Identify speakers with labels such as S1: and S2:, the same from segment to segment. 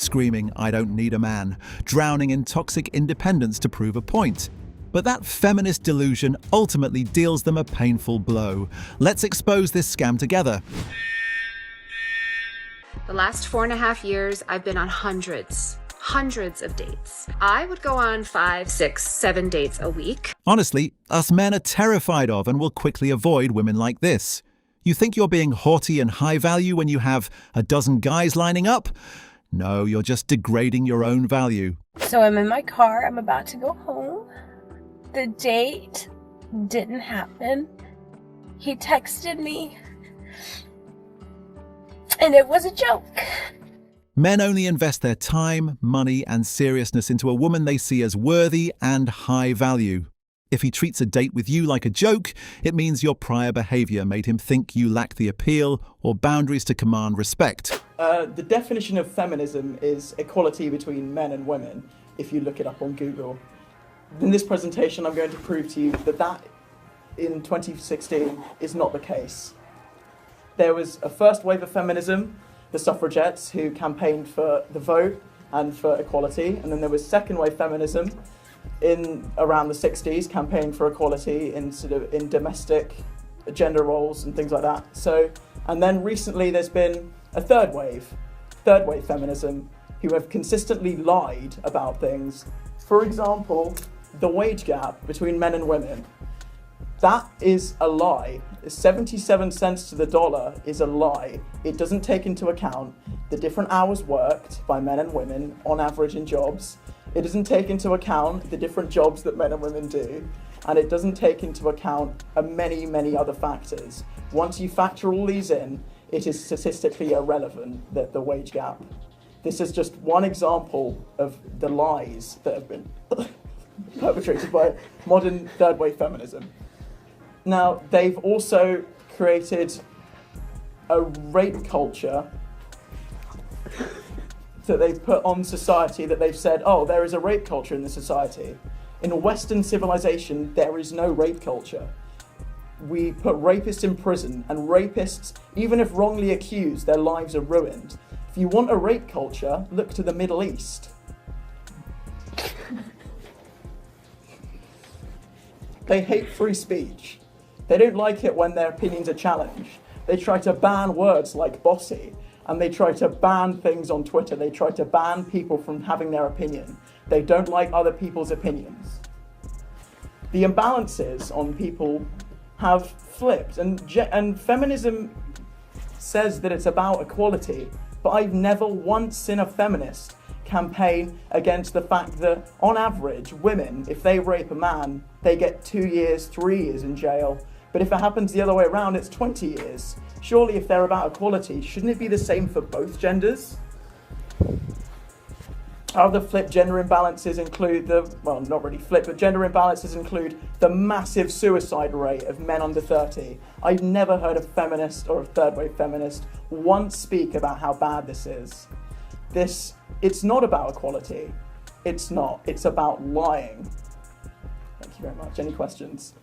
S1: screaming, "I don't need a man," drowning in toxic independence to prove a point. But that feminist delusion ultimately deals them a painful blow. Let's expose this scam together.
S2: The last 4.5 years, I've been on hundreds of dates. I would go on 5, 6, 7 dates a week.
S1: Honestly, us men are terrified of and will quickly avoid women like this. You think you're being haughty and high value when you have a dozen guys lining up? No, you're just degrading your own value.
S3: So I'm in my car, I'm about to go home. The date didn't happen. He texted me, and it was a joke.
S1: Men only invest their time, money, and seriousness into a woman they see as worthy and high value. If he treats a date with you like a joke, it means your prior behavior made him think you lack the appeal or boundaries to command respect.
S4: The definition of feminism is equality between men and women, if you look it up on Google. In this presentation, I'm going to prove to you that that in 2016 is not the case. There was a first wave of feminism, the suffragettes who campaigned for the vote and for equality, and then there was second wave feminism in around the 60s, campaigning for equality in domestic gender roles and things like that. And then recently there's been a third wave feminism, who have consistently lied about things. For example, the wage gap between men and women. That is a lie. 77 cents to the dollar is a lie. It doesn't take into account the different hours worked by men and women on average in jobs. It doesn't take into account the different jobs that men and women do. And it doesn't take into account many, many other factors. Once you factor all these in, it is statistically irrelevant, that the wage gap. This is just one example of the lies that have been perpetrated by modern third wave feminism. Now, they've also created a rape culture that they've put on society, that they've said, oh, there is a rape culture in the society. In a Western civilization, there is no rape culture. We put rapists in prison, and rapists, even if wrongly accused, their lives are ruined. If you want a rape culture, look to the Middle East. They hate free speech. They don't like it when their opinions are challenged. They try to ban words like bossy, and they try to ban things on Twitter. They try to ban people from having their opinion. They don't like other people's opinions. The imbalances on people have flipped, and feminism says that it's about equality, but I've never once seen a feminist campaign against the fact that, on average, women, if they rape a man, they get 2 years, 3 years in jail. But if it happens the other way around, it's 20 years. Surely, if they're about equality, shouldn't it be the same for both genders? Other flipped gender imbalances include not really flipped, but gender imbalances include the massive suicide rate of men under 30. I've never heard a feminist or a third wave feminist once speak about how bad this is. It's not about equality. It's not. It's about lying. Thank you very much. Any questions?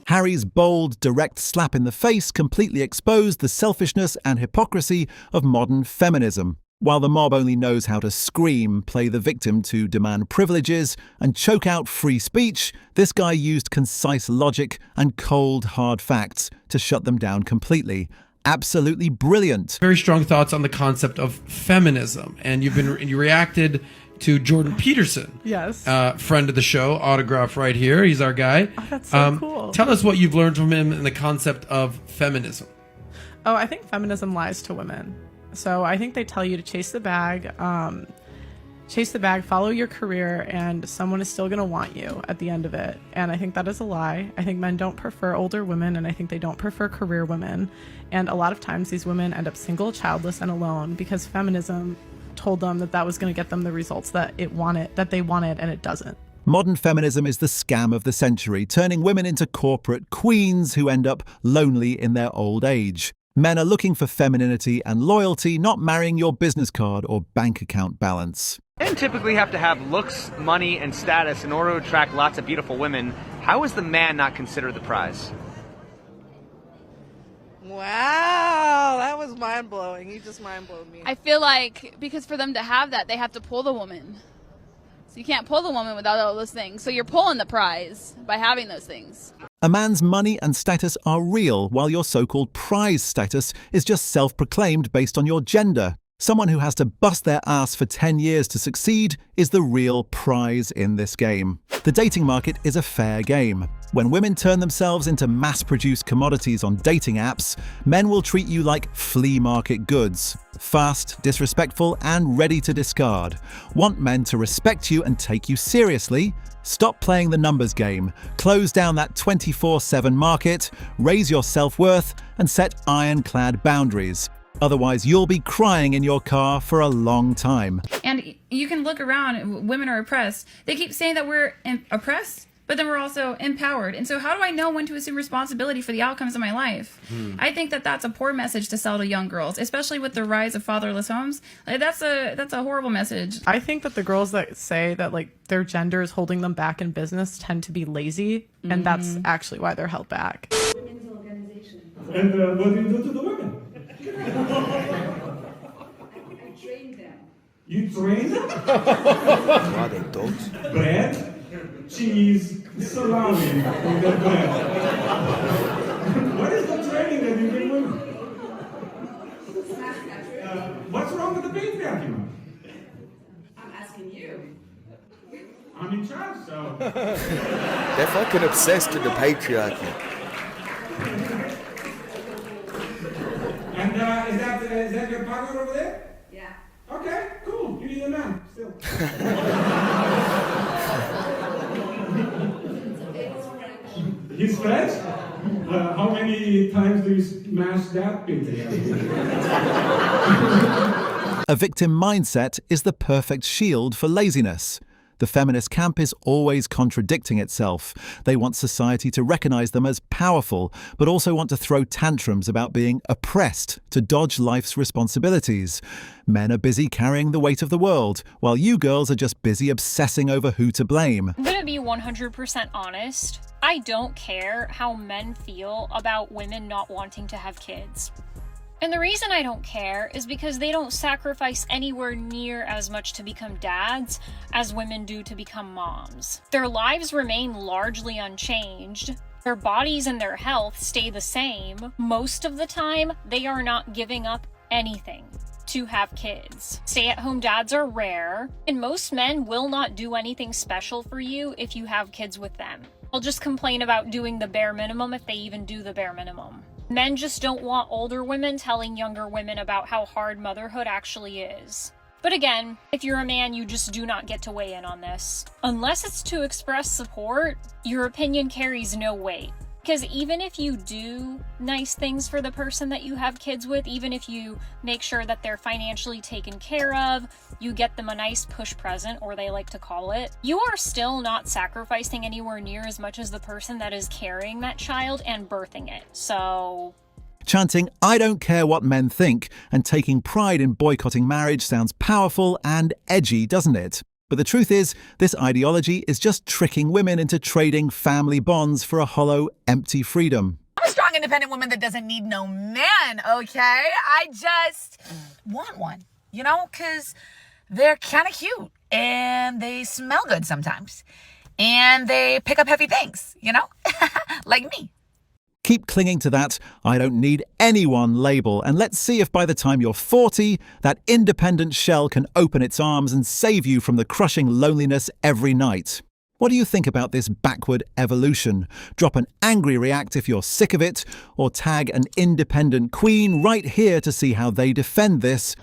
S1: Harry's bold, direct slap in the face completely exposed the selfishness and hypocrisy of modern feminism. While the mob only knows how to scream, play the victim to demand privileges, and choke out free speech, this guy used concise logic and cold, hard facts to shut them down completely. Absolutely brilliant.
S5: Very strong thoughts on the concept of feminism, and you reacted to Jordan Peterson.
S6: Yes.
S5: Friend of the show, autograph right here. He's our guy.
S6: Oh, that's so cool.
S5: Tell us what you've learned from him in the concept of feminism.
S6: Oh, I think feminism lies to women. So I think they tell you to chase the bag, follow your career, and someone is still going to want you at the end of it. And I think that is a lie. I think men don't prefer older women, and I think they don't prefer career women. And a lot of times these women end up single, childless, and alone because feminism told them that was going to get them the results that they wanted, and it doesn't.
S1: Modern feminism is the scam of the century, turning women into corporate queens who end up lonely in their old age. Men are looking for femininity and loyalty, not marrying your business card or bank account balance.
S7: Men typically have to have looks, money, and status in order to attract lots of beautiful women. How is the man not considered the prize?
S8: Wow, that was mind-blowing. You just mind-blowed me.
S9: I feel like because for them to have that, they have to pull the woman. So you can't pull the woman without all those things. So you're pulling the prize by having those things.
S1: A man's money and status are real, while your so-called prize status is just self-proclaimed based on your gender. Someone who has to bust their ass for 10 years to succeed is the real prize in this game. The dating market is a fair game. When women turn themselves into mass-produced commodities on dating apps, men will treat you like flea market goods. Fast, disrespectful, and ready to discard. Want men to respect you and take you seriously? Stop playing the numbers game, close down that 24/7 market, raise your self-worth, and set ironclad boundaries. Otherwise, you'll be crying in your car for a long time.
S10: And you can look around, women are oppressed. They keep saying that we're oppressed, but then we're also empowered. And so how do I know when to assume responsibility for the outcomes of my life? I think that that's a poor message to sell to young girls, especially with the rise of fatherless homes. Like, that's a horrible message.
S6: I think that the girls that say that like their gender is holding them back in business tend to be lazy, and that's actually why they're held back.
S11: Women's organization.
S12: And what do you do to the women?
S11: I train them.
S12: You train them?
S13: Are they dogs?
S12: Bread, cheese, salami on their bread. What is the training that you give women? What's wrong with the patriarchy, man?
S11: I'm asking you.
S12: I'm in charge, so.
S13: They're fucking obsessed with the patriarchy.
S12: And is that your partner over there?
S11: Yeah.
S12: Okay, cool. You need a man still. He's French? How many times do you smash that patriarchy?
S1: A victim mindset is the perfect shield for laziness. The feminist camp is always contradicting itself. They want society to recognize them as powerful, but also want to throw tantrums about being oppressed to dodge life's responsibilities. Men are busy carrying the weight of the world, while you girls are just busy obsessing over who to blame.
S14: I'm gonna be 100% honest. I don't care how men feel about women not wanting to have kids. And the reason I don't care is because they don't sacrifice anywhere near as much to become dads as women do to become moms. Their lives remain largely unchanged. Their bodies and their health stay the same. Most of the time, they are not giving up anything to have kids. Stay-at-home dads are rare, and most men will not do anything special for you if you have kids with them. They'll just complain about doing the bare minimum if they even do the bare minimum. Men just don't want older women telling younger women about how hard motherhood actually is. But again, if you're a man, you just do not get to weigh in on this. Unless it's to express support, your opinion carries no weight. Because even if you do nice things for the person that you have kids with, even if you make sure that they're financially taken care of, you get them a nice push present, or they like to call it, you are still not sacrificing anywhere near as much as the person that is carrying that child and birthing it. So...
S1: Chanting, "I don't care what men think," and taking pride in boycotting marriage sounds powerful and edgy, doesn't it? But the truth is, this ideology is just tricking women into trading family bonds for a hollow, empty freedom.
S15: I'm a strong, independent woman that doesn't need no man, okay? I just want one, you know, because they're kind of cute and they smell good sometimes and they pick up heavy things, you know, like me.
S1: Keep clinging to that "I don't need anyone" label, and let's see if by the time you're 40, that independent shell can open its arms and save you from the crushing loneliness every night. What do you think about this backward evolution? Drop an angry react if you're sick of it, or tag an independent queen right here to see how they defend this.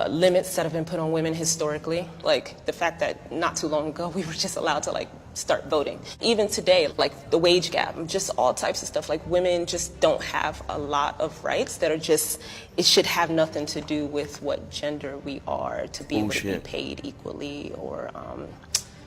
S16: Limits that have been put on women historically, like the fact that not too long ago we were just allowed to start voting. Even today, like the wage gap, just all types of stuff. Like women just don't have a lot of rights that are just, it should have nothing to do with what gender we are to be able to be paid equally or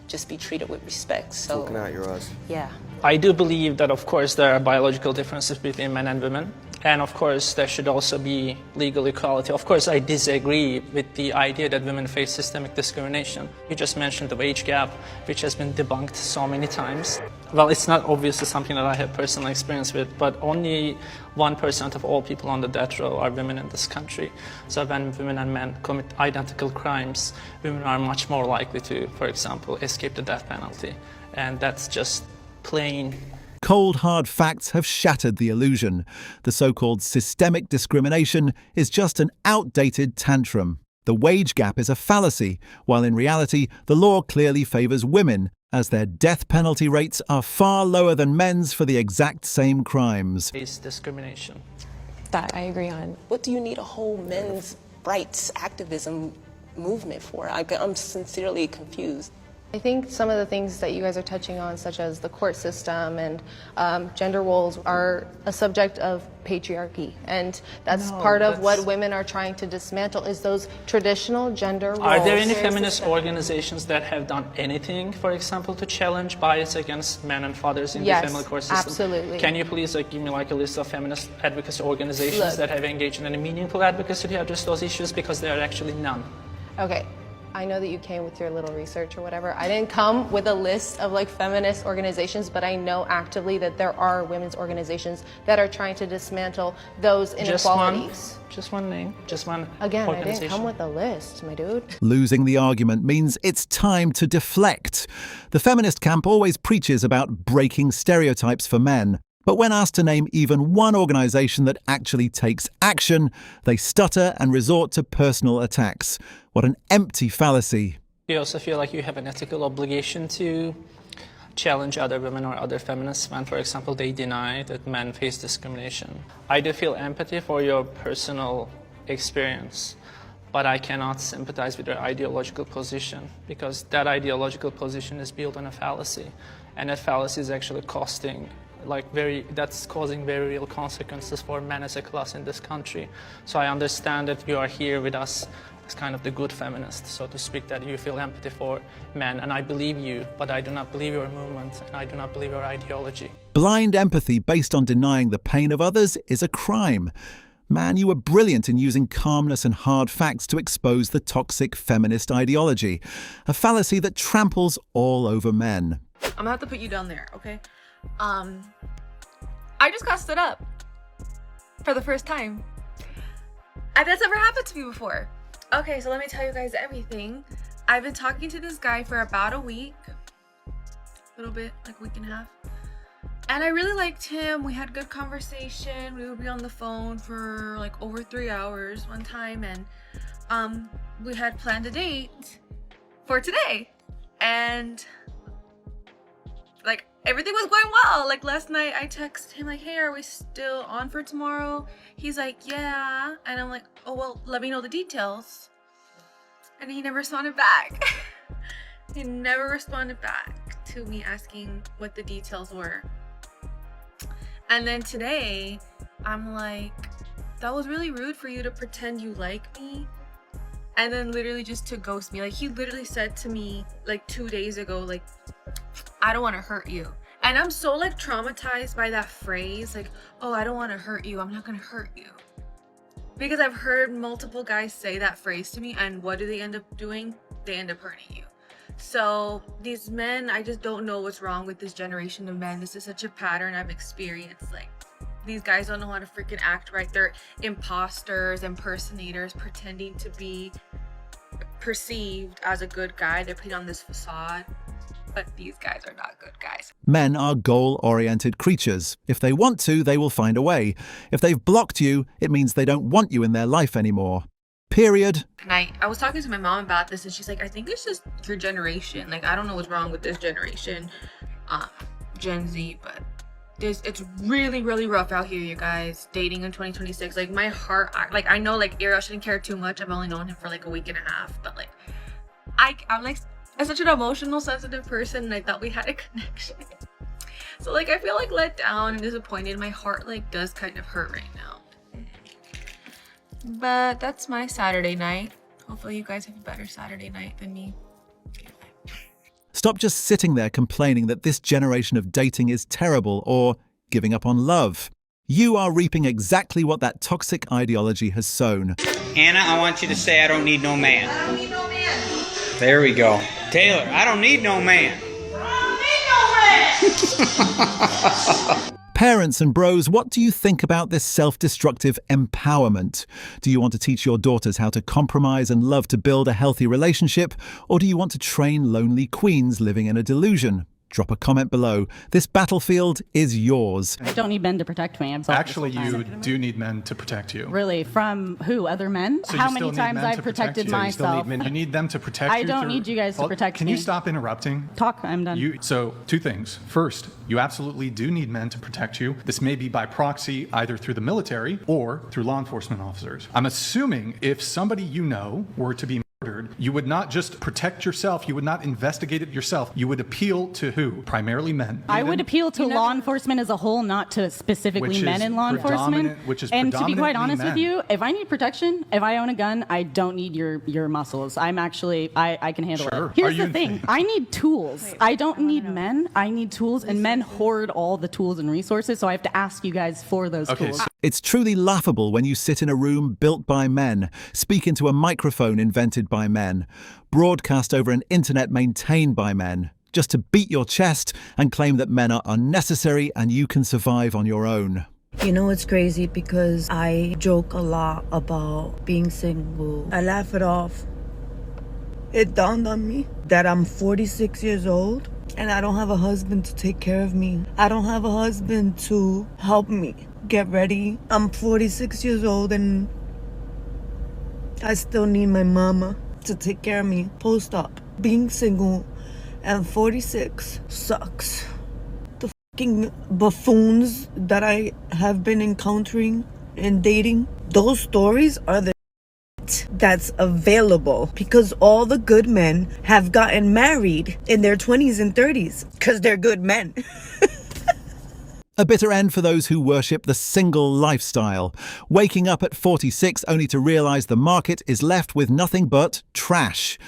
S16: just be treated with respect. So,
S13: talking out your ass.
S16: Yeah.
S17: I do believe that, of course, there are biological differences between men and women. And, of course, there should also be legal equality. Of course, I disagree with the idea that women face systemic discrimination. You just mentioned the wage gap, which has been debunked so many times. well, it's not obviously something that I have personal experience with, but only 1% of all people on the death row are women in this country. So when women and men commit identical crimes, women are much more likely to, for example, escape the death penalty. And that's just plain.
S1: Cold, hard facts have shattered the illusion. The so-called systemic discrimination is just an outdated tantrum. The wage gap is a fallacy, while in reality, the law clearly favours women, as their death penalty rates are far lower than men's for the exact same crimes.
S17: It's discrimination.
S16: That I agree on. What do you need a whole men's rights activism movement for? I'm sincerely confused.
S18: I think some of the things that you guys are touching on, such as the court system and gender roles, are a subject of patriarchy. And that's part of what women are trying to dismantle, is those traditional gender roles.
S17: Are there any feminist organizations that have done anything, for example, to challenge bias against men and fathers in the family court system?
S18: Absolutely.
S17: Can you please give me a list of feminist advocacy organizations that have engaged in any meaningful advocacy to address those issues? Because there are actually none.
S18: Okay. I know that you came with your little research or whatever. I didn't come with a list of feminist organizations, but I know actively that there are women's organizations that are trying to dismantle those inequalities.
S17: Just one name, just one
S18: Again, I
S17: organization.
S18: didn't come with a list, my dude.
S1: Losing the argument means it's time to deflect. The feminist camp always preaches about breaking stereotypes for men. But when asked to name even one organisation that actually takes action, they stutter and resort to personal attacks. What an empty fallacy.
S17: Do you also feel like you have an ethical obligation to challenge other women or other feminists when, for example, they deny that men face discrimination? I do feel empathy for your personal experience, but I cannot sympathize with your ideological position, because that ideological position is built on a fallacy, and that fallacy is actually that's causing very real consequences for men as a class in this country. So I understand that you are here with us as kind of the good feminist, so to speak, that you feel empathy for men, and I believe you, but I do not believe your movement, and I do not believe your ideology.
S1: Blind empathy based on denying the pain of others is a crime. Man, you were brilliant in using calmness and hard facts to expose the toxic feminist ideology, a fallacy that tramples all over men.
S19: I'm gonna have to put you down there, okay? I just got stood up for the first time. And that's never happened to me before. Okay, so let me tell you guys everything. I've been talking to this guy for about a week. A little bit, like a week and a half. And I really liked him. We had good conversation. We would be on the phone for over 3 hours one time, and we had planned a date for today. And everything was going well. Last night I texted him hey, are we still on for tomorrow? He's like, yeah. And I'm like, oh, well, let me know the details. And he never responded back. He never responded back to me asking what the details were. And then today, I'm like, that was really rude for you to pretend you like me. And then literally just to ghost me. He literally said to me 2 days ago, I don't want to hurt you. And I'm so traumatized by that phrase, oh, I don't want to hurt you. I'm not going to hurt you. Because I've heard multiple guys say that phrase to me, and what do they end up doing? They end up hurting you. So these men, I just don't know what's wrong with this generation of men. This is such a pattern I've experienced. These guys don't know how to freaking act right. They're imposters, impersonators, pretending to be perceived as a good guy. They're putting on this facade. But these guys are not good guys.
S1: Men are goal-oriented creatures. If they want to, they will find a way. If they've blocked you, it means they don't want you in their life anymore. Period.
S19: And I was talking to my mom about this, and she's like, I think it's just your generation. I don't know what's wrong with this generation, Gen Z, but it's really, really rough out here, you guys. Dating in 2026. My heart, I know, Ariel shouldn't care too much. I've only known him for a week and a half, but I'm such an emotional, sensitive person, and I thought we had a connection. So I feel let down and disappointed. My heart does kind of hurt right now. But that's my Saturday night. Hopefully you guys have a better Saturday night than me.
S1: Stop just sitting there complaining that this generation of dating is terrible or giving up on love. You are reaping exactly what that toxic ideology has sown.
S20: Anna, I want you to say I don't need no man.
S19: I don't need no man.
S20: There we go. Taylor, I don't need no man.
S19: I don't need no man.
S1: Parents and bros, what do you think about this self-destructive empowerment? Do you want to teach your daughters how to compromise and love to build a healthy relationship? Or do you want to train lonely queens living in a delusion? Drop a comment below. This battlefield is yours.
S21: I don't need men to protect me.
S22: Actually, you do need men to protect you.
S21: Really? From who? Other men?
S22: So
S21: How many times I've protected myself?
S22: You need them to protect you.
S21: I don't need you guys to protect
S22: Can
S21: me.
S22: you stop interrupting?
S21: Talk, I'm done.
S22: So, two things. First, you absolutely do need men to protect you. This may be by proxy, either through the military or through law enforcement officers. I'm assuming if somebody you know were to be murdered, you would not just protect yourself, you would not investigate it yourself, you would appeal to who? Primarily men.
S21: I would appeal to law enforcement as a whole, not to specifically men in law enforcement. And to be quite honest with you, if I need protection, if I own a gun, I don't need your muscles. I can handle it. Here's the thing, I need tools. I don't need men, I need tools, and men hoard all the tools and resources, so I have to ask you guys for those tools.
S1: It's truly laughable when you sit in a room built by men, speak into a microphone invented by men, broadcast over an internet maintained by men, just to beat your chest and claim that men are unnecessary and you can survive on your own.
S23: You know, it's crazy because I joke a lot about being single. I laugh it off. It dawned on me that I'm 46 years old and I don't have a husband to take care of me. I don't have a husband to help me get ready. I'm 46 years old and I still need my mama to take care of me post-op. Being single at 46 sucks. The fucking buffoons that I have been encountering and dating, those stories are the that's available because all the good men have gotten married in their 20s and 30s because they're good men.
S1: A bitter end for those who worship the single lifestyle, waking up at 46 only to realise the market is left with nothing but trash.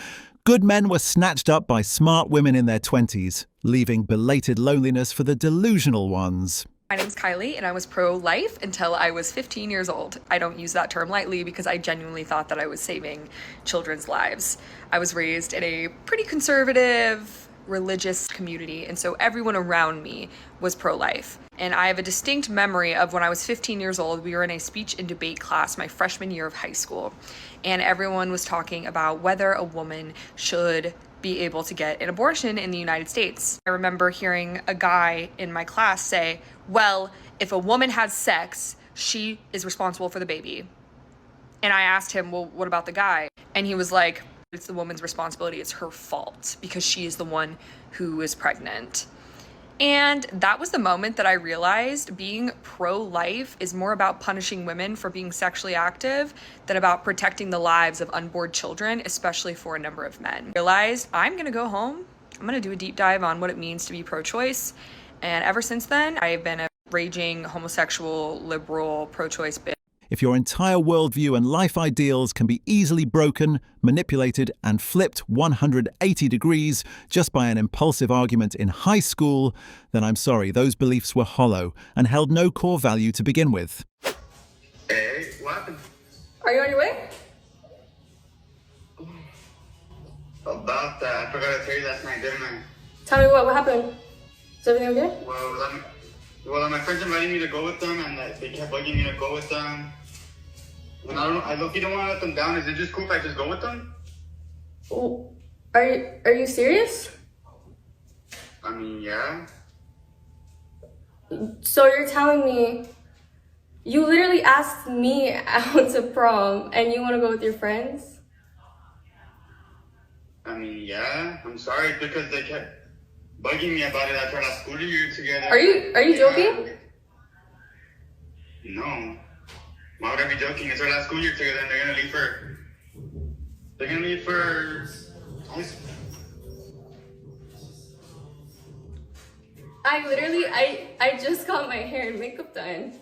S1: Good men were snatched up by smart women in their 20s, leaving belated loneliness for the delusional ones.
S24: My name's Kylie, and I was pro-life until I was 15 years old. I don't use that term lightly because I genuinely thought that I was saving children's lives. I was raised in a pretty conservative, religious community, and so everyone around me was pro-life. And I have a distinct memory of when I was 15 years old, we were in a speech and debate class my freshman year of high school, and everyone was talking about whether a woman should be able to get an abortion in the United States. I remember hearing a guy in my class say, well, if a woman has sex, she is responsible for the baby. And I asked him, well, what about the guy? And he was like, it's the woman's responsibility, it's her fault because she is the one who is pregnant. And that was the moment that I realized being pro-life is more about punishing women for being sexually active than about protecting the lives of unborn children, especially for a number of men. I realized I'm gonna go home, I'm gonna do a deep dive on what it means to be pro-choice. And ever since then, I've been a raging homosexual, liberal, pro-choice bitch.
S1: If your entire worldview and life ideals can be easily broken, manipulated, and flipped 180 degrees just by an impulsive argument in high school, then I'm sorry, those beliefs were hollow and held no core value to begin with.
S25: Hey, what happened?
S19: Are you on your way?
S25: About that, I forgot to tell you last night, didn't I?
S19: Tell me what happened? Is everything okay?
S25: Well, my friends invited me to go with them, and they kept bugging me to go with them. And I don't know, I look, you don't want to let them down. Is it just cool if I just go with them?
S19: Oh, are you serious?
S25: I mean, yeah.
S19: So you're telling me you literally asked me out to prom and you want to go with your friends?
S25: I mean, yeah. I'm sorry because they kept bugging me about it after our school year together.
S19: Are you joking?
S25: No. Why would I be joking? It's our last school year together and they're gonna leave for high school.
S19: I just got my hair and makeup done.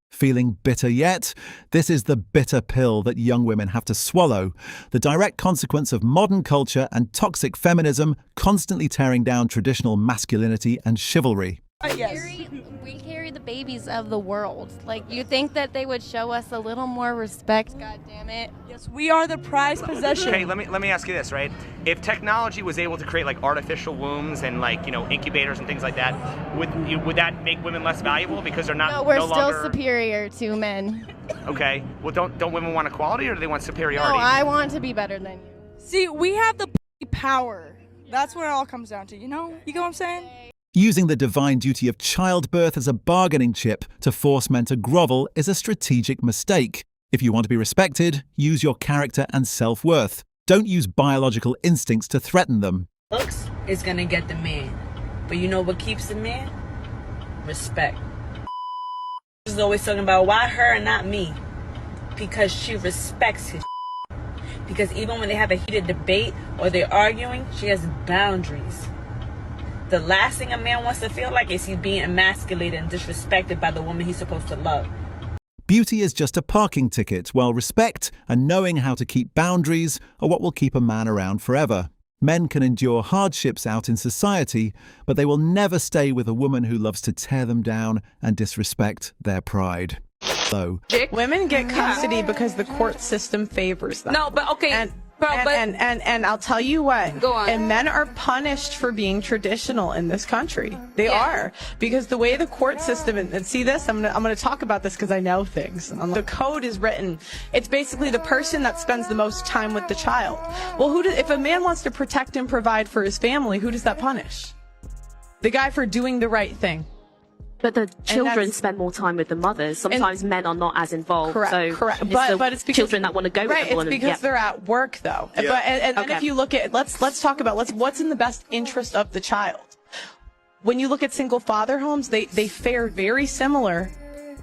S1: Feeling bitter yet? This is the bitter pill that young women have to swallow, the direct consequence of modern culture and toxic feminism constantly tearing down traditional masculinity and chivalry.
S2: We carry the babies of the world. Like, you think that they would show us a little more respect, God damn it.
S8: Yes, we are the prized possession.
S3: Okay, let me ask you this, right? If technology was able to create like artificial wombs and like, you know, incubators and things like that, would that make women less valuable because they're not
S2: No, we're
S3: no
S2: still
S3: longer
S2: superior to men.
S3: Okay. Well, don't women want equality or do they want superiority?
S2: No, I want to be better than you.
S8: See, we have the power. That's what it all comes down to, you know? You get what I'm saying?
S1: Using the divine duty of childbirth as a bargaining chip to force men to grovel is a strategic mistake. If you want to be respected, use your character and self-worth. Don't use biological instincts to threaten them.
S4: Looks is gonna get the man. But you know what keeps the man? Respect. She's always talking about why her and not me. Because she respects his Because even when they have a heated debate or they're arguing, she has boundaries. The last thing a man wants to feel like is he's being emasculated and disrespected by the woman he's supposed to love.
S1: Beauty is just a parking ticket, while respect and knowing how to keep boundaries are what will keep a man around forever. Men can endure hardships out in society, but they will never stay with a woman who loves to tear them down and disrespect their pride. So,
S6: women get custody because the court system favors them.
S4: No, but okay.
S6: And I'll tell you what.
S4: Go on.
S6: And men are punished for being traditional in this country. They are, because the way the court system and see this, I'm gonna talk about this because I know things. The code is written. It's basically the person that spends the most time with the child. Well, if a man wants to protect and provide for his family, who does that punish? The guy for doing the right thing.
S5: But the children spend more time with the mothers. Sometimes men are not as involved.
S6: Correct.
S5: But it's because children that want to go with the woman.
S6: It's because they're at work, though.
S5: Yeah.
S6: And then if you look at let's talk about what's in the best interest of the child. When you look at single father homes, they fare very similar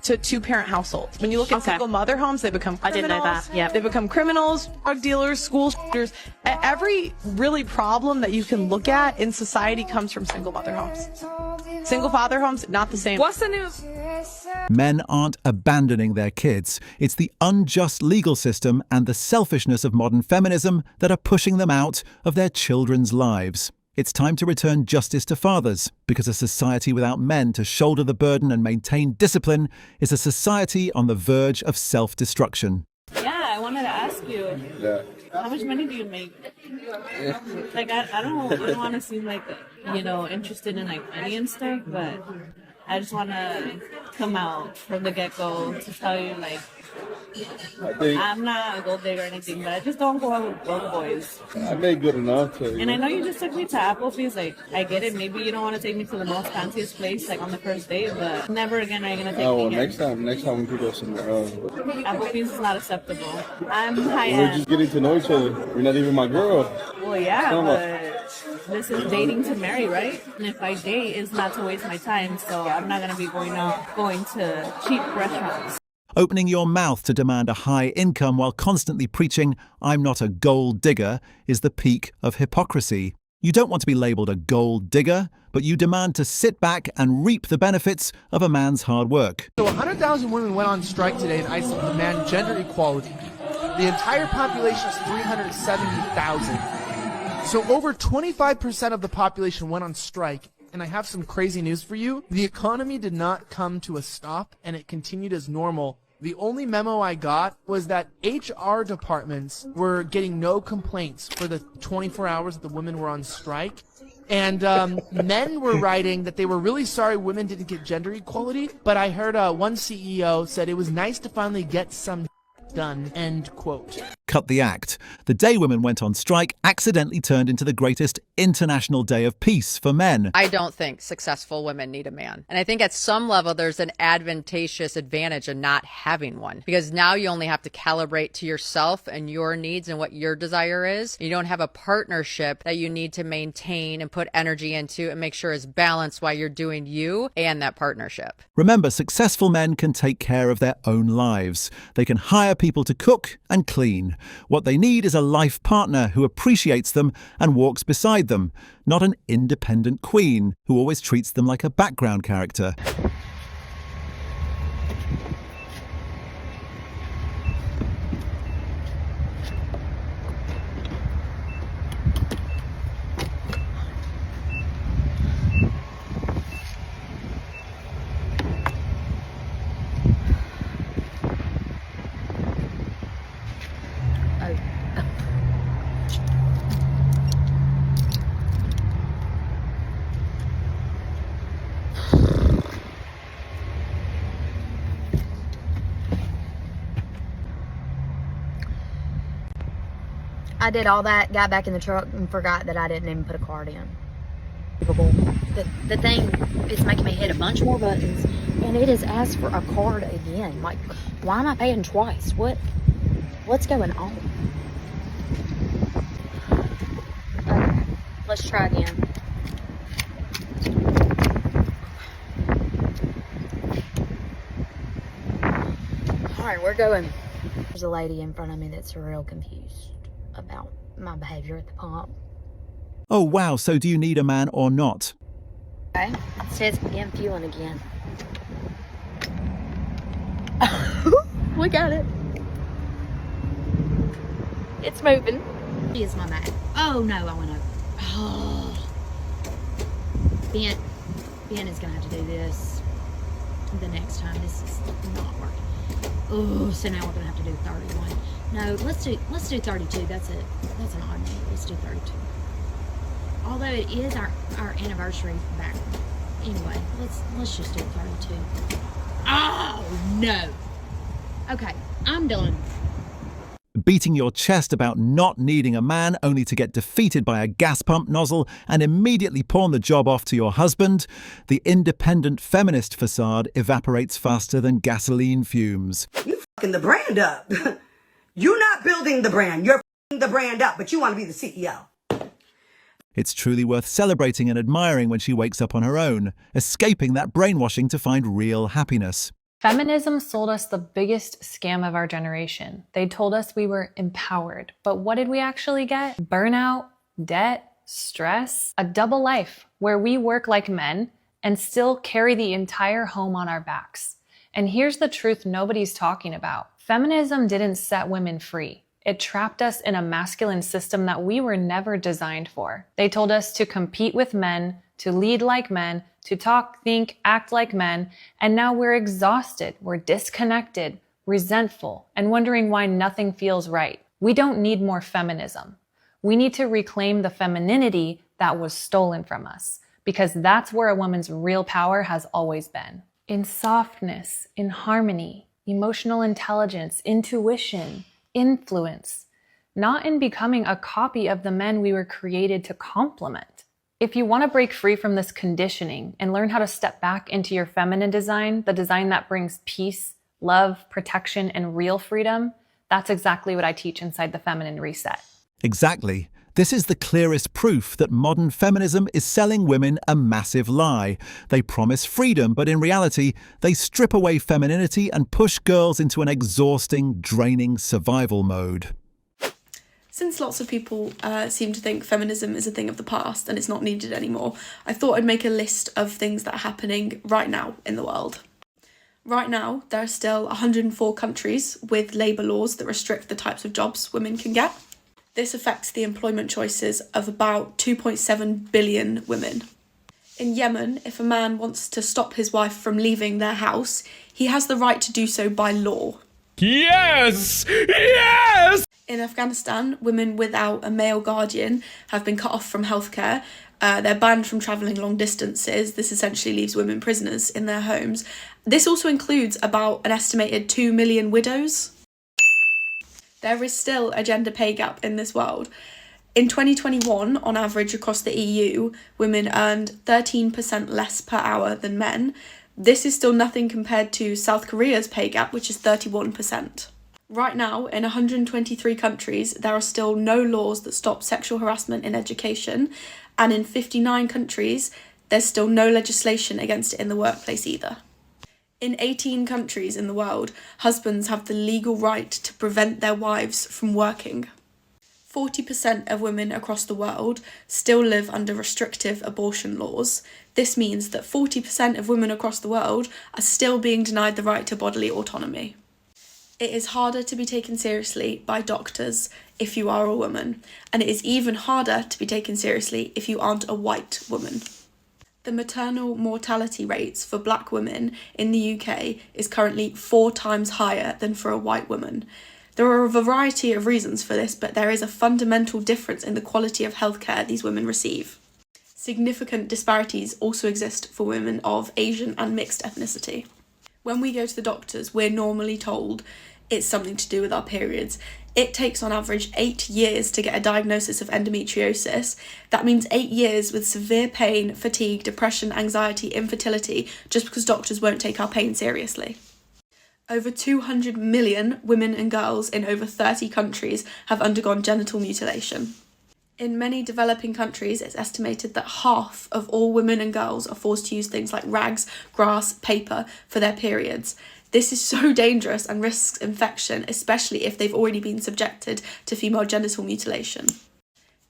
S6: to two-parent households. When you look at single mother homes, they become criminals.
S5: I didn't know that. Yeah.
S6: They become criminals, drug dealers, school shooters. Every really problem that you can look at in society comes from single mother homes. Single father homes, not the same.
S4: What's the news?
S1: men aren't abandoning their kids. It's the unjust legal system and the selfishness of modern feminism that are pushing them out of their children's lives. It's time to return justice to fathers, because a society without men to shoulder the burden and maintain discipline is a society on the verge of self-destruction.
S7: Yeah, I wanted to ask you, how much money do you make? Like, I don't want to seem like, interested in like money and stuff, but I just want to come out from the get-go to tell you, like, I'm not a gold digger or anything, but I just don't go out with broke boys.
S26: I made good enough to.
S7: And I know you just took me to Applebee's. Like, I get it. Maybe you don't want to take me to the most fanciest place, like on the first date, but never again are you gonna take me here.
S26: Next time we could go somewhere else.
S7: Applebee's is not acceptable. I'm high
S26: We're
S7: end.
S26: just getting to know each other. You're not even my girl.
S7: Well, yeah, but this is dating to marry, right? And if I date, it's not to waste my time, so I'm not gonna be going to cheap restaurants.
S1: Opening your mouth to demand a high income while constantly preaching, "I'm not a gold digger," is the peak of hypocrisy. You don't want to be labelled a gold digger, but you demand to sit back and reap the benefits of a man's hard work.
S27: So 100,000 women went on strike today in Iceland to demand gender equality. The entire population is 370,000. So over 25% of the population went on strike. And I have some crazy news for you. The economy did not come to a stop, and it continued as normal. The only memo I got was that HR departments were getting no complaints for the 24 hours that the women were on strike. And men were writing that they were really sorry women didn't get gender equality. But I heard one CEO said it was nice to finally get some done, end quote.
S1: Cut the act. The day women went on strike accidentally turned into the greatest international day of peace for men.
S28: I don't think successful women need a man. And I think at some level there's an advantageous advantage in not having one. Because now you only have to calibrate to yourself and your needs and what your desire is. You don't have a partnership that you need to maintain and put energy into and make sure is balanced while you're doing you and that partnership.
S1: Remember, successful men can take care of their own lives. They can hire people to cook and clean. What they need is a life partner who appreciates them and walks beside them, not an independent queen who always treats them like a background character.
S9: I did all that, got back in the truck, and forgot that I didn't even put a card in. The thing is making me hit a bunch more buttons, and it has asked for a card again. Like, why am I paying twice? What's going on? Okay, let's try again. Alright, we're going. There's a lady in front of me that's real confused about my behavior at the pump.
S1: Oh wow, so do you need a man or not?
S9: Okay, it says begin fueling again. Look at it. It's moving. Here's my bag. Oh no, I went over. Oh. Ben is gonna have to do this the next time. This is not working. Oh, so now we're gonna have to do 31. No, let's do 32. That's an odd number. Let's do 32. Although it is our anniversary back. Anyway, let's just do 32. Oh no. Okay, I'm done.
S1: Beating your chest about not needing a man only to get defeated by a gas pump nozzle and immediately pawn the job off to your husband, the independent feminist facade evaporates faster than gasoline fumes.
S10: You're fucking the brand up. You're not building the brand. You're fucking the brand up, but you want to be the CEO.
S1: It's truly worth celebrating and admiring when she wakes up on her own, escaping that brainwashing to find real happiness.
S11: Feminism sold us the biggest scam of our generation. They told us we were empowered, but what did we actually get? Burnout, debt, stress, a double life where we work like men and still carry the entire home on our backs. And here's the truth nobody's talking about. Feminism didn't set women free. It trapped us in a masculine system that we were never designed for. They told us to compete with men, to lead like men, to talk, think, act like men, and now we're exhausted, we're disconnected, resentful, and wondering why nothing feels right. We don't need more feminism. We need to reclaim the femininity that was stolen from us, because that's where a woman's real power has always been. In softness, in harmony, emotional intelligence, intuition, influence, not in becoming a copy of the men we were created to complement. If you want to break free from this conditioning and learn how to step back into your feminine design, the design that brings peace, love, protection, and real freedom, that's exactly what I teach inside the Feminine Reset.
S1: Exactly. This is the clearest proof that modern feminism is selling women a massive lie. They promise freedom, but in reality, they strip away femininity and push girls into an exhausting, draining survival mode.
S12: Since lots of people seem to think feminism is a thing of the past and it's not needed anymore, I thought I'd make a list of things that are happening right now in the world. Right now, there are still 104 countries with labour laws that restrict the types of jobs women can get. This affects the employment choices of about 2.7 billion women. In Yemen, if a man wants to stop his wife from leaving their house, he has the right to do so by law.
S13: Yes! Yes!
S12: In Afghanistan, women without a male guardian have been cut off from healthcare. They're banned from travelling long distances. This essentially leaves women prisoners in their homes. This also includes about an estimated 2 million widows. There is still a gender pay gap in this world. In 2021, on average across the EU, women earned 13% less per hour than men. This is still nothing compared to South Korea's pay gap, which is 31%. Right now, in 123 countries, there are still no laws that stop sexual harassment in education, and in 59 countries, there's still no legislation against it in the workplace either. In 18 countries in the world, husbands have the legal right to prevent their wives from working. 40% of women across the world still live under restrictive abortion laws. This means that 40% of women across the world are still being denied the right to bodily autonomy. It is harder to be taken seriously by doctors if you are a woman, and it is even harder to be taken seriously if you aren't a white woman. The maternal mortality rates for black women in the UK is currently 4 times higher than for a white woman. There are a variety of reasons for this, but there is a fundamental difference in the quality of healthcare these women receive. Significant disparities also exist for women of Asian and mixed ethnicity. When we go to the doctors, we're normally told it's something to do with our periods. It takes on average 8 years to get a diagnosis of endometriosis. That means 8 years with severe pain, fatigue, depression, anxiety, infertility, just because doctors won't take our pain seriously. Over 200 million women and girls in over 30 countries have undergone genital mutilation. In many developing countries, it's estimated that half of all women and girls are forced to use things like rags, grass, paper for their periods. This is so dangerous and risks infection, especially if they've already been subjected to female genital mutilation.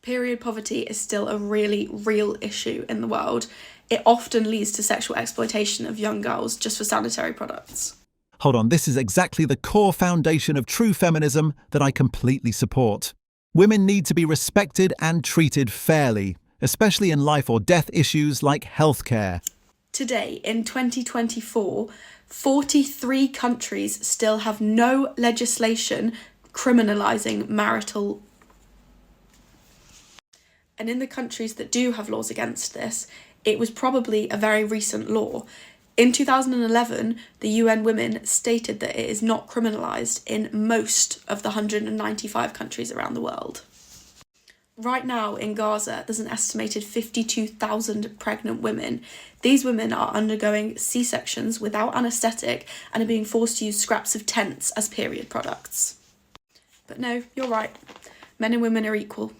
S12: Period poverty is still a really real issue in the world. It often leads to sexual exploitation of young girls just for sanitary products.
S1: Hold on, this is exactly the core foundation of true feminism that I completely support. Women need to be respected and treated fairly, especially in life or death issues like healthcare.
S12: Today, in 2024, 43 countries still have no legislation criminalising marital. And in the countries that do have laws against this, it was probably a very recent law. In 2011, the UN Women stated that it is not criminalised in most of the 195 countries around the world. Right now in Gaza, there's an estimated 52,000 pregnant women. These women are undergoing C-sections without anaesthetic and are being forced to use scraps of tents as period products. But no, you're right. Men and women are equal.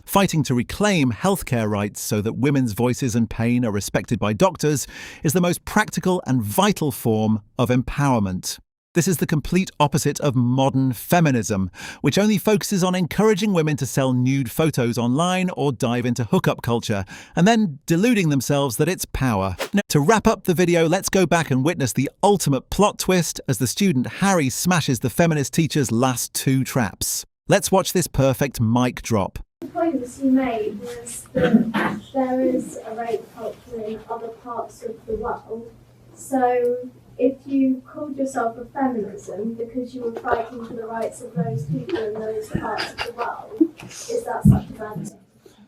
S1: Fighting to reclaim healthcare rights so that women's voices and pain are respected by doctors is the most practical and vital form of empowerment. This is the complete opposite of modern feminism, which only focuses on encouraging women to sell nude photos online or dive into hookup culture, and then deluding themselves that it's power. Now, to wrap up the video, let's go back and witness the ultimate plot twist as the student Harry smashes the feminist teacher's last 2 traps. Let's watch this perfect mic drop.
S14: The points you made was that there is a rape culture in other parts of the world. So if you called yourself a feminism because you were fighting for the rights of those people in those parts of the world, is that such a bad thing?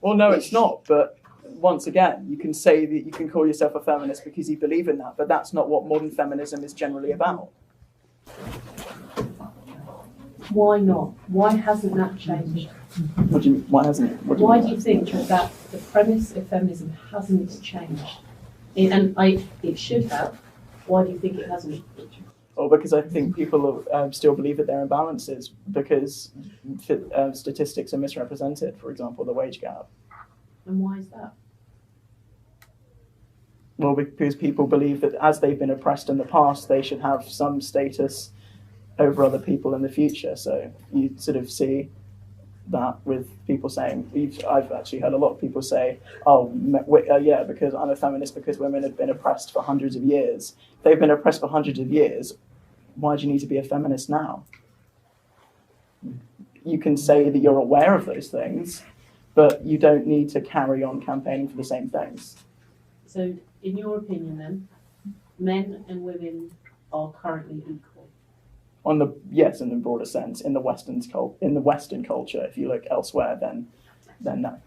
S15: Well, no, it's not. But once again, you can say that you can call yourself a feminist because you believe in that, but that's not what modern feminism is generally about.
S7: Why not? Why hasn't that changed?
S15: What do you mean? Why hasn't it?
S7: Why do you think that the premise of feminism hasn't changed? It should have. Why do you think it hasn't?
S15: Well, because I think people still believe that there are imbalances because statistics are misrepresented, for example, the wage gap.
S7: And why is that?
S15: Well, because people believe that as they've been oppressed in the past, they should have some status over other people in the future. So you sort of see that with people saying, I've actually heard a lot of people say, yeah, because I'm a feminist because women have been oppressed for hundreds of years. If they've been oppressed for hundreds of years, why do you need to be a feminist now? You can say that you're aware of those things, but you don't need to carry on campaigning for the same things.
S7: So in your opinion then, men and women are currently equal?
S15: Yes, in the broader sense, in the Western culture. If you look elsewhere, then no.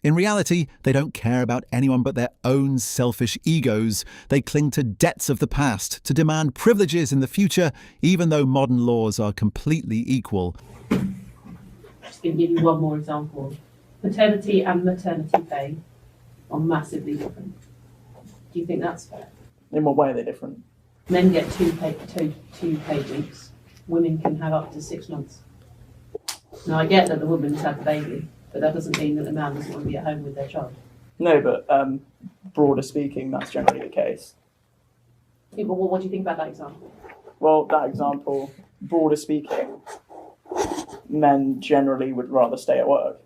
S1: In reality, they don't care about anyone but their own selfish egos. They cling to debts of the past to demand privileges in the future, even though modern laws are completely equal.
S7: Just going to give you one more example. Paternity and maternity pay are massively different. Do you think that's fair?
S15: In what way are they different?
S7: Men get two paid weeks. Women can have up to 6 months. Now, I get that the woman's had the baby, but that doesn't mean that the man doesn't want to be at home with their child.
S15: No, but broader speaking, that's generally the case.
S7: Yeah, but what do you think about that example?
S15: Well, that example, broader speaking, men generally would rather stay at work.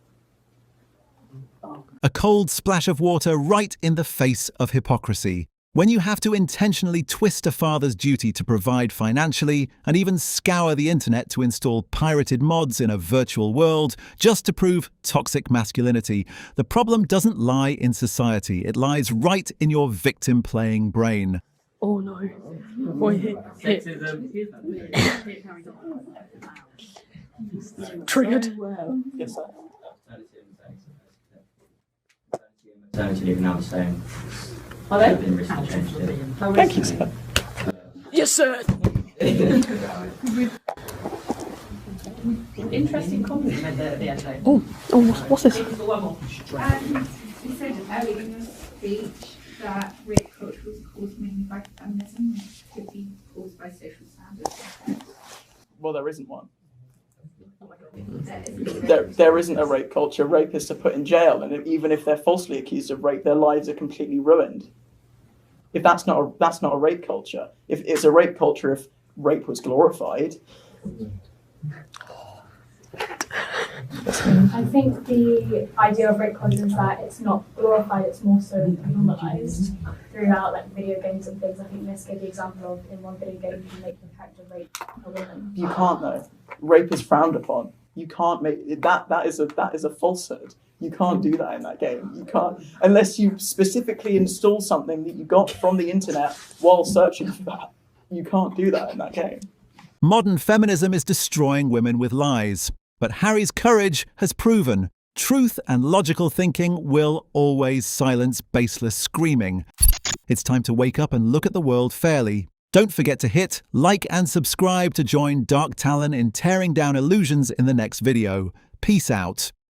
S1: A cold splash of water right in the face of hypocrisy. When you have to intentionally twist a father's duty to provide financially and even scour the internet to install pirated mods in a virtual world just to prove toxic masculinity, the problem doesn't lie in society. It lies right in your victim-playing brain.
S7: Oh no. Boy, Triggered.
S15: Yes, sir.
S16: Maternity leave now the same.
S7: Are they?
S16: Been recently changed.
S15: Thank you, sir.
S7: Yes, sir. Interesting comment at the end.
S12: What's this?
S7: He said earlier in your speech that rape culture was caused mainly by feminism, which could be caused by social standards.
S15: Well, there isn't one. There isn't a rape culture. Rapists are put in jail, and even if they're falsely accused of rape, their lives are completely ruined. If that's not a rape culture. If it's a rape culture, if rape was glorified.
S14: I think the idea of rape culture is that it's not glorified, it's more so normalized throughout like video games and things. I think Miss gave the example of in one video game you can make the character rape a woman.
S15: You can't though. Rape is frowned upon. You can't make that. That is a falsehood. You can't do that in that game. You can't unless you specifically install something that you got from the internet while searching for that. You can't do that in that game.
S1: Modern feminism is destroying women with lies. But Harry's courage has proven truth and logical thinking will always silence baseless screaming. It's time to wake up and look at the world fairly. Don't forget to hit like and subscribe to join Dark Talon in tearing down illusions in the next video. Peace out.